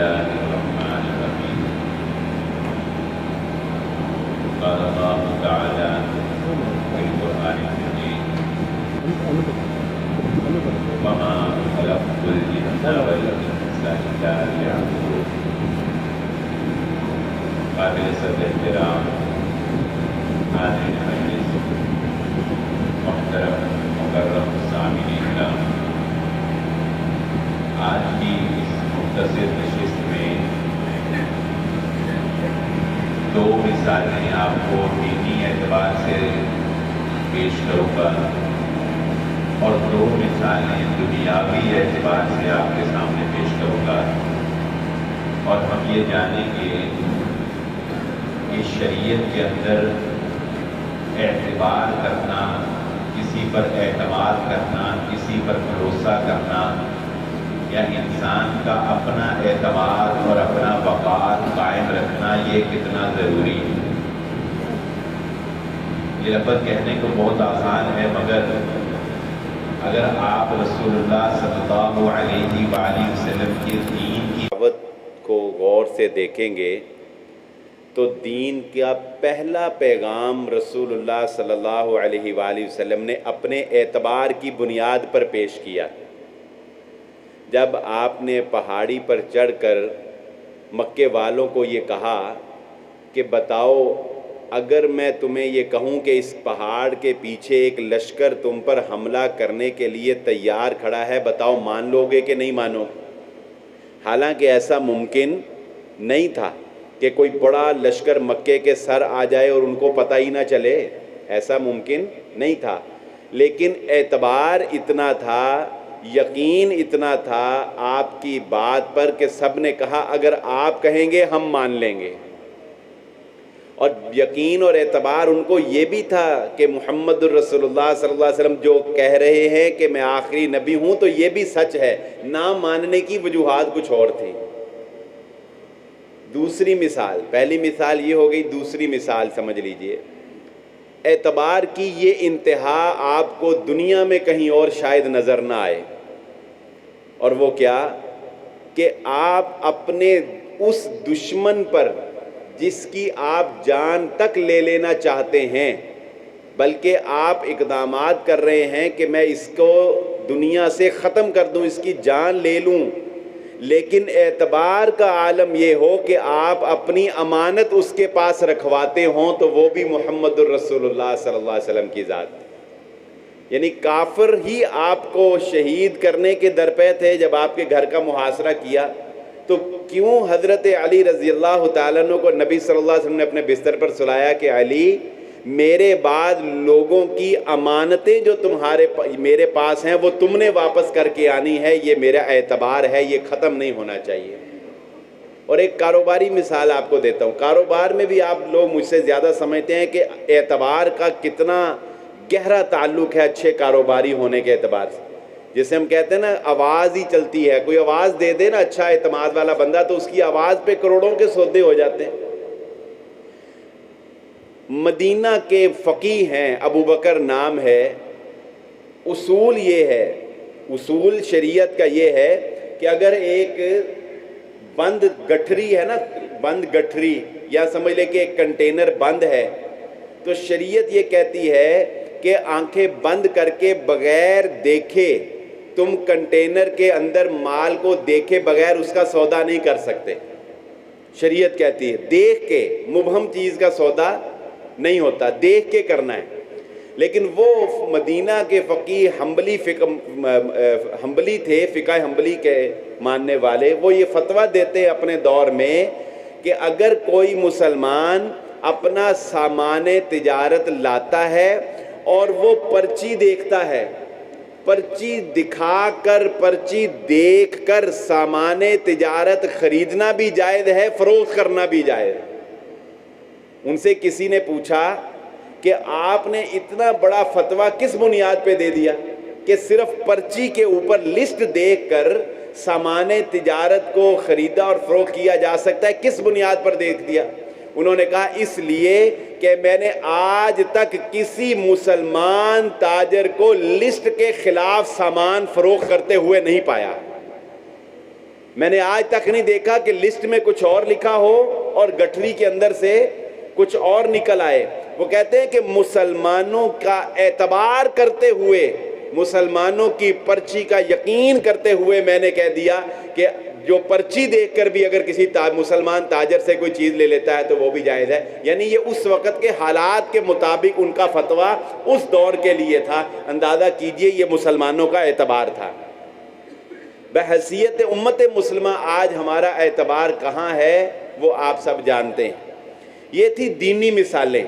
الله الرحمن الرحيم. قال الله تعالى في القرآن المجيد: وما خلقت الجن والإنس إلا ليعبدون. قابل صدر احترام حاضرین مجلس، محترم مکرم سامعین کرام، آج کی اس مختصر نشست میں دو مثالیں آپ کو دینی اعتبار سے پیش کروں گا اور دو مثالیں دنیاوی اعتبار سے آپ کے سامنے پیش کروں گا، اور ہم یہ جانیں گے کہ شریعت کے اندر اعتبار کرنا، کسی پر اعتماد کرنا، کسی پر بھروسہ کرنا، یا انسان کا اپنا اعتماد اور اپنا وقار قائم رکھنا، یہ کتنا ضروری ہے۔ یہ لفظ کہنے کو بہت آسان ہے، مگر اگر آپ رسول اللہ صلی اللہ علیہ وآلہ وسلم کے دین کی دعوت کو غور سے دیکھیں گے تو دین کا پہلا پیغام رسول اللہ صلی اللہ علیہ وآلہ وسلم نے اپنے اعتبار کی بنیاد پر پیش کیا۔ جب آپ نے پہاڑی پر چڑھ کر مکے والوں کو یہ کہا کہ بتاؤ، اگر میں تمہیں یہ کہوں کہ اس پہاڑ کے پیچھے ایک لشکر تم پر حملہ کرنے کے لیے تیار کھڑا ہے، بتاؤ مان لو گے کہ نہیں مانو؟ حالانکہ ایسا ممکن نہیں تھا کہ کوئی بڑا لشکر مکے کے سر آ جائے اور ان کو پتہ ہی نہ چلے، ایسا ممکن نہیں تھا، لیکن اعتبار اتنا تھا، یقین اتنا تھا آپ کی بات پر کہ سب نے کہا اگر آپ کہیں گے ہم مان لیں گے۔ اور یقین اور اعتبار ان کو یہ بھی تھا کہ محمد الرسول اللہ صلی اللہ علیہ وسلم جو کہہ رہے ہیں کہ میں آخری نبی ہوں تو یہ بھی سچ ہے، نہ ماننے کی وجوہات کچھ اور تھیں۔ دوسری مثال، پہلی مثال یہ ہو گئی، دوسری مثال سمجھ لیجئے۔ اعتبار کی یہ انتہا آپ کو دنیا میں کہیں اور شاید نظر نہ آئے، اور وہ کیا کہ آپ اپنے اس دشمن پر جس کی آپ جان تک لے لینا چاہتے ہیں، بلکہ آپ اقدامات کر رہے ہیں کہ میں اس کو دنیا سے ختم کر دوں، اس کی جان لے لوں، لیکن اعتبار کا عالم یہ ہو کہ آپ اپنی امانت اس کے پاس رکھواتے ہوں، تو وہ بھی محمد الرسول اللہ صلی اللہ علیہ وسلم کی ذات۔ یعنی کافر ہی آپ کو شہید کرنے کے درپے تھے جب آپ کے گھر کا محاصرہ کیا، تو کیوں حضرت علی رضی اللہ تعالیٰ عنہ کو نبی صلی اللہ علیہ وسلم نے اپنے بستر پر سلایا کہ علی، میرے بعد لوگوں کی امانتیں جو میرے پاس ہیں وہ تم نے واپس کر کے آنی ہے، یہ میرا اعتبار ہے، یہ ختم نہیں ہونا چاہیے۔ اور ایک کاروباری مثال آپ کو دیتا ہوں، کاروبار میں بھی آپ لوگ مجھ سے زیادہ سمجھتے ہیں کہ اعتبار کا کتنا گہرا تعلق ہے اچھے کاروباری ہونے کے اعتبار سے۔ جسے ہم کہتے ہیں نا آواز ہی چلتی ہے، کوئی آواز دے دے نا اچھا اعتماد والا بندہ تو اس کی آواز پہ کروڑوں کے سودے ہو جاتے ہیں۔ مدینہ کے فقیہ ہیں، ابو بکر نام ہے، اصول یہ ہے، اصول شریعت کا یہ ہے کہ اگر ایک بند گٹھری ہے نا، بند گٹھری، یا سمجھ لے کہ ایک کنٹینر بند ہے، تو شریعت یہ کہتی ہے کہ آنکھیں بند کر کے بغیر دیکھے تم کنٹینر کے اندر مال کو دیکھے بغیر اس کا سودا نہیں کر سکتے۔ شریعت کہتی ہے دیکھ کے، مبہم چیز کا سودا نہیں ہوتا، دیکھ کے کرنا ہے۔ لیکن وہ مدینہ کے فقیہ حنبلی تھے، فقہ حنبلی کے ماننے والے، وہ یہ فتویٰ دیتے اپنے دور میں کہ اگر کوئی مسلمان اپنا سامان تجارت لاتا ہے اور وہ پرچی دیکھتا ہے، پرچی دکھا کر، پرچی دیکھ کر سامان تجارت خریدنا بھی جائز ہے، فروخت کرنا بھی جائز ہے۔ ان سے کسی نے پوچھا کہ آپ نے اتنا بڑا فتویٰ کس بنیاد پہ دے دیا کہ صرف پرچی کے اوپر لسٹ دیکھ کر سامان تجارت کو خریدا اور فروخت کیا جا سکتا ہے، کس بنیاد پر دیکھ دیا؟ انہوں نے کہا اس لیے کہ میں نے آج تک کسی مسلمان تاجر کو لسٹ کے خلاف سامان فروخت کرتے ہوئے نہیں پایا۔ میں نے آج تک نہیں دیکھا کہ لسٹ میں کچھ اور لکھا ہو اور گٹھری کے اندر سے کچھ اور نکل آئے۔ وہ کہتے ہیں کہ مسلمانوں کا اعتبار کرتے ہوئے، مسلمانوں کی پرچی کا یقین کرتے ہوئے میں نے کہہ دیا کہ جو پرچی دیکھ کر بھی اگر کسی مسلمان تاجر سے کوئی چیز لے لیتا ہے تو وہ بھی جائز ہے۔ یعنی یہ اس وقت کے حالات کے مطابق ان کا فتویٰ اس دور کے لیے تھا۔ اندازہ کیجئے یہ مسلمانوں کا اعتبار تھا۔ بحیثیت امت مسلمہ آج ہمارا اعتبار کہاں ہے وہ آپ سب جانتے ہیں۔ یہ تھی دینی مثالیں۔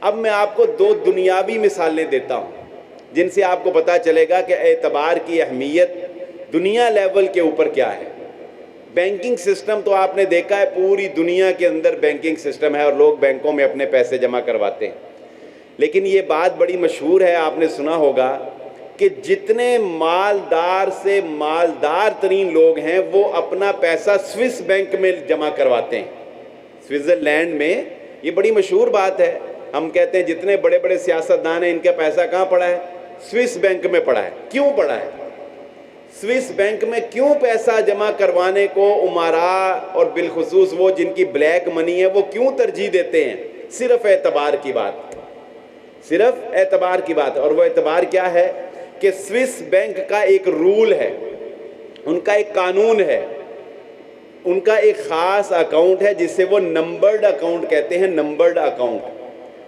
اب میں آپ کو دو دنیاوی مثالیں دیتا ہوں جن سے آپ کو پتہ چلے گا کہ اعتبار کی اہمیت دنیا لیول کے اوپر کیا ہے۔ بینکنگ سسٹم تو آپ نے دیکھا ہے، پوری دنیا کے اندر بینکنگ سسٹم ہے اور لوگ بینکوں میں اپنے پیسے جمع کرواتے ہیں۔ لیکن یہ بات بڑی مشہور ہے، آپ نے سنا ہوگا کہ جتنے مالدار سے مالدار ترین لوگ ہیں وہ اپنا پیسہ سوئس بینک میں جمع کرواتے ہیں۔ سوئٹزرلینڈ میں یہ بڑی مشہور بات ہے۔ ہم کہتے ہیں جتنے بڑے بڑے سیاستدان ہیں ان کا پیسہ کہاں پڑا ہے؟ سوئس بینک میں پڑا ہے۔ کیوں پڑا ہے؟ سوئس بینک میں کیوں پیسہ جمع کروانے کو امراء اور بالخصوص وہ جن کی بلیک منی ہے وہ کیوں ترجیح دیتے ہیں؟ صرف اعتبار کی بات، صرف اعتبار کی بات۔ اور وہ اعتبار کیا ہے کہ سوئس بینک کا ایک رول ہے، ان کا ایک قانون ہے، ان کا ایک خاص اکاؤنٹ ہے جسے وہ نمبرڈ اکاؤنٹ کہتے ہیں، نمبرڈ اکاؤنٹ۔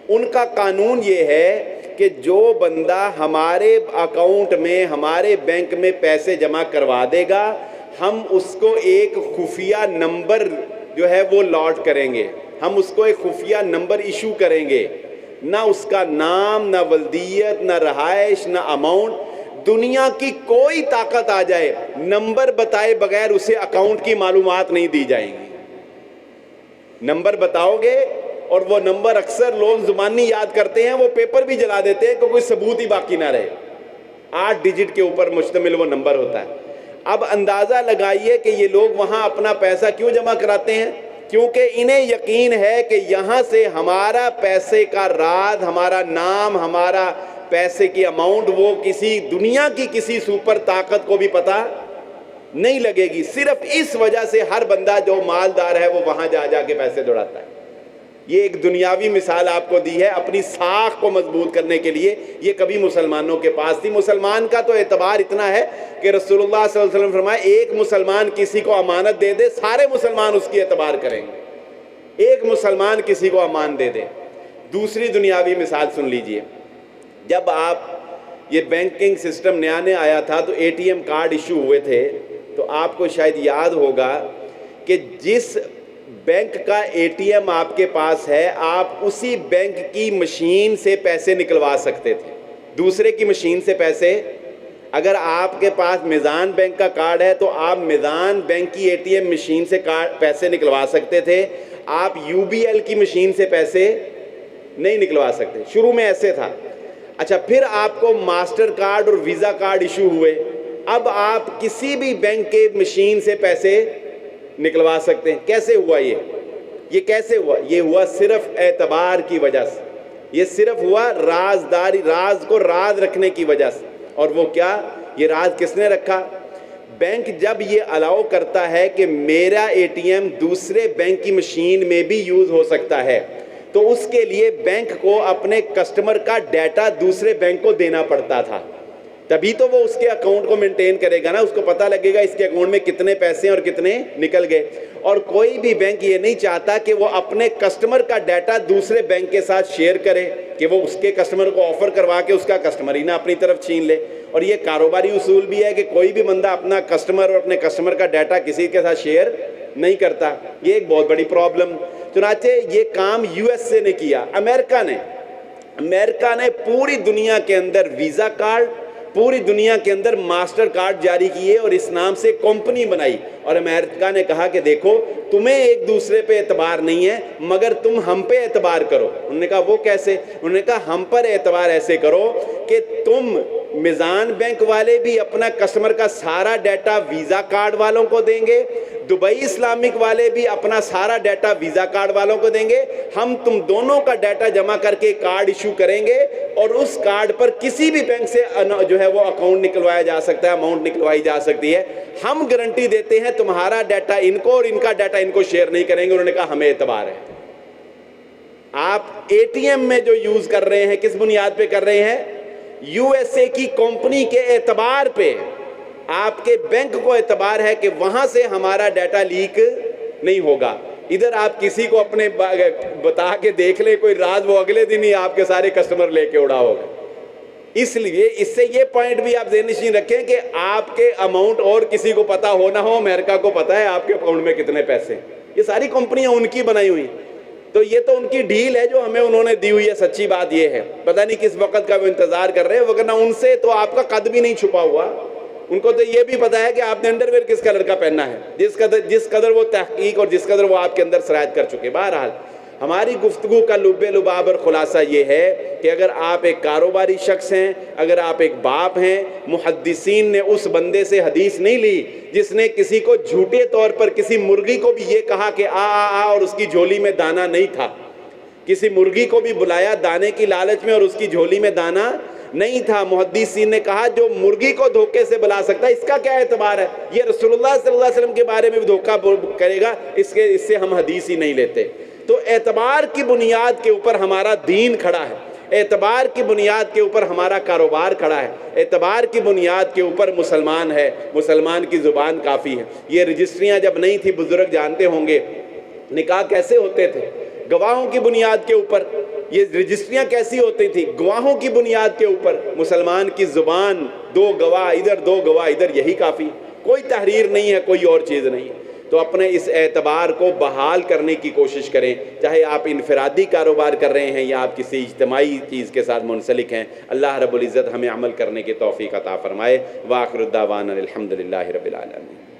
ان کا قانون یہ ہے کہ جو بندہ ہمارے اکاؤنٹ میں، ہمارے بینک میں پیسے جمع کروا دے گا، ہم اس کو ایک خفیہ نمبر جو ہے وہ لاٹ کریں گے، ہم اس کو ایک خفیہ نمبر ایشو کریں گے۔ نہ اس کا نام، نہ ولدیت، نہ رہائش، نہ اماؤنٹ، دنیا کی کوئی طاقت آ جائے، نمبر بتائے بغیر اسے اکاؤنٹ کی معلومات نہیں دی جائیں گی۔ نمبر بتاؤ گے، اور وہ نمبر اکثر لوگ زبانی یاد کرتے ہیں، وہ پیپر بھی جلا دیتے ہیں کہ کوئی ثبوت ہی باقی نہ رہے۔ 8 ڈیجٹ کے اوپر مشتمل وہ نمبر ہوتا ہے۔ اب اندازہ لگائیے کہ یہ لوگ وہاں اپنا پیسہ کیوں جمع کراتے ہیں؟ کیونکہ انہیں یقین ہے کہ یہاں سے ہمارا پیسے کا راز، ہمارا نام، ہمارا پیسے کی اماؤنٹ وہ کسی دنیا کی کسی سپر طاقت کو بھی پتہ نہیں لگے گی۔ صرف اس وجہ سے ہر بندہ جو مالدار ہے وہ وہاں جا جا کے پیسے دوڑاتا ہے۔ یہ ایک دنیاوی مثال آپ کو دی ہے اپنی ساکھ کو مضبوط کرنے کے لیے، یہ کبھی مسلمانوں کے پاس تھی۔ مسلمان کا تو اعتبار اتنا ہے کہ رسول اللہ صلی اللہ علیہ وسلم فرمائے ایک مسلمان کسی کو امانت دے دے، سارے مسلمان اس کی اعتبار کریں گے۔ ایک مسلمان کسی کو امان دے دے۔ دوسری دنیاوی مثال سن لیجئے، جب آپ یہ بینکنگ سسٹم نیا نیا آیا تھا تو A T M card issue ہوئے تھے، تو آپ کو شاید یاد ہوگا کہ جس بینک کا اے ٹی ایم آپ کے پاس ہے، آپ اسی بینک کی مشین سے پیسے نکلوا سکتے تھے۔ دوسرے کی مشین سے پیسے، اگر آپ کے پاس میزان بینک کا کارڈ ہے تو آپ میزان بینک کی اے ٹی ایم مشین سے پیسے نکلوا سکتے تھے، آپ یو بی ایل کی مشین سے پیسے نہیں نکلوا سکتے۔ شروع میں ایسے تھا۔ اچھا، پھر آپ کو ماسٹر کارڈ اور ویزا کارڈ ایشو ہوئے، اب آپ کسی بھی بینک کے مشین سے پیسے نکلوا سکتے ہیں۔ کیسے ہوا یہ کیسے ہوا؟ یہ ہوا صرف اعتبار کی وجہ سے، یہ صرف ہوا رازداری، راز کو راز رکھنے کی وجہ سے۔ اور وہ کیا؟ یہ راز کس نے رکھا؟ بینک جب یہ الاؤ کرتا ہے کہ میرا اے ٹی ایم دوسرے بینک کی مشین میں بھی یوز ہو سکتا ہے، تو اس کے لیے بینک کو اپنے کسٹمر کا ڈیٹا دوسرے بینک کو دینا پڑتا تھا، تبھی تو وہ اس کے اکاؤنٹ کو مینٹین کرے گا نا، اس کو پتہ لگے گا اس کے اکاؤنٹ میں کتنے پیسے اور کتنے نکل گئے۔ اور کوئی بھی بینک یہ نہیں چاہتا کہ وہ اپنے کسٹمر کا ڈیٹا دوسرے بینک کے ساتھ شیئر کرے، کہ وہ اس کے کسٹمر کو آفر کروا کے اس کا کسٹمر ہی نہ اپنی طرف چھین لے۔ اور یہ کاروباری اصول بھی ہے کہ کوئی بھی بندہ اپنا کسٹمر اور اپنے کسٹمر کا ڈیٹا کسی کے ساتھ شیئر نہیں کرتا۔ یہ ایک بہت بڑی پرابلم۔ چنانچہ یہ کام یو ایس اے نے کیا، امریکہ نے پوری دنیا کے اندر ویزا کارڈ، پوری دنیا کے اندر ماسٹر کارڈ جاری کیے اور اس نام سے کمپنی بنائی۔ اور امریکہ نے کہا کہ دیکھو تمہیں ایک دوسرے پہ اعتبار نہیں ہے مگر تم ہم پہ اعتبار کرو۔ انہوں نے کہا وہ کیسے؟ انہوں نے کہا ہم پر اعتبار ایسے کرو کہ تم میزان بینک والے بھی اپنا کسٹمر کا سارا ڈیٹا ویزا کارڈ والوں کو دیں گے، دبئی اسلامک والے بھی اپنا سارا ڈیٹا ویزا کارڈ والوں کو دیں گے. ہم تم دونوں کا ڈیٹا جمع کر کے کارڈ ایشو کریں گے اور اس کارڈ پر کسی بھی بینک سے جو ہے وہ اکاؤنٹ نکلوایا جا سکتا ہے، اماؤنٹ نکلوائی جا سکتی ہے. ہم گارنٹی دیتے ہیں تمہارا ڈیٹا ان کو اور ان کا ڈیٹا ان کو شیئر نہیں کریں گے. انہوں نے کہا ہمیں اعتبار ہے. آپ اے ٹی ایم میں جو یوز کر رہے ہیں کس بنیاد پہ کر رہے ہیں؟ یو ایس اے کی کمپنی کے اعتبار پہ. آپ کے بینک کو اعتبار ہے کہ وہاں سے ہمارا ڈیٹا لیک نہیں ہوگا. ادھر آپ کسی کو اپنے بتا کے دیکھ لیں کوئی راز، وہ اگلے دن ہی آپ کے سارے کسٹمر لے کے اڑا ہوگا. اس لیے اس سے یہ پوائنٹ بھی آپ ذہن نشین رکھیں کہ آپ کے اماؤنٹ اور کسی کو پتا ہو نہ ہو، امریکہ کو پتا ہے آپ کے اکاؤنٹ میں کتنے پیسے. یہ ساری کمپنیاں ان کی بنائی ہوئی، تو یہ تو ان کی ڈیل ہے جو ہمیں انہوں نے دی ہوئی ہے. سچی بات یہ ہے پتہ نہیں کس وقت کا وہ انتظار کر رہے ہیں، وگرنہ ان سے تو آپ کا قد بھی نہیں چھپا ہوا. ان کو تو یہ بھی پتا ہے کہ آپ نے انڈرویئر کس کلر کا پہننا ہے، جس قدر وہ تحقیق اور جس قدر وہ آپ کے اندر سرایت کر چکے. بہرحال ہماری گفتگو کا لب لباب اور خلاصہ یہ ہے کہ اگر آپ ایک کاروباری شخص ہیں، اگر آپ ایک باپ ہیں، محدثین نے اس بندے سے حدیث نہیں لی جس نے کسی کو جھوٹے طور پر، کسی مرغی کو بھی یہ کہا کہ آ آ آ اور اس کی جھولی میں دانا نہیں تھا. کسی مرغی کو بھی بلایا دانے کی لالچ میں اور اس کی جھولی میں دانا نہیں تھا. محدثین نے کہا جو مرغی کو دھوکے سے بلا سکتا ہے اس کا کیا اعتبار ہے؟ یہ رسول اللہ صلی اللہ علیہ وسلم کے بارے میں بھی دھوکہ کرے گا، اس سے ہم حدیث ہی نہیں لیتے. تو اعتبار کی بنیاد کے اوپر ہمارا دین کھڑا ہے، اعتبار کی بنیاد کے اوپر ہمارا کاروبار کھڑا ہے، اعتبار کی بنیاد کے اوپر مسلمان ہے، مسلمان کی زبان کافی ہے. یہ رجسٹریاں جب نہیں تھی، بزرگ جانتے ہوں گے نکاح کیسے ہوتے تھے؟ گواہوں کی بنیاد کے اوپر. یہ رجسٹریاں کیسی ہوتی تھی؟ گواہوں کی بنیاد کے اوپر. مسلمان کی زبان، دو گواہ ادھر دو گواہ ادھر، یہی کافی. کوئی تحریر نہیں ہے، کوئی اور چیز نہیں. تو اپنے اس اعتبار کو بحال کرنے کی کوشش کریں، چاہے آپ انفرادی کاروبار کر رہے ہیں یا آپ کسی اجتماعی چیز کے ساتھ منسلک ہیں. اللہ رب العزت ہمیں عمل کرنے کی توفیق عطا فرمائے. وآخر الدعوانا الحمدللہ رب العالمین.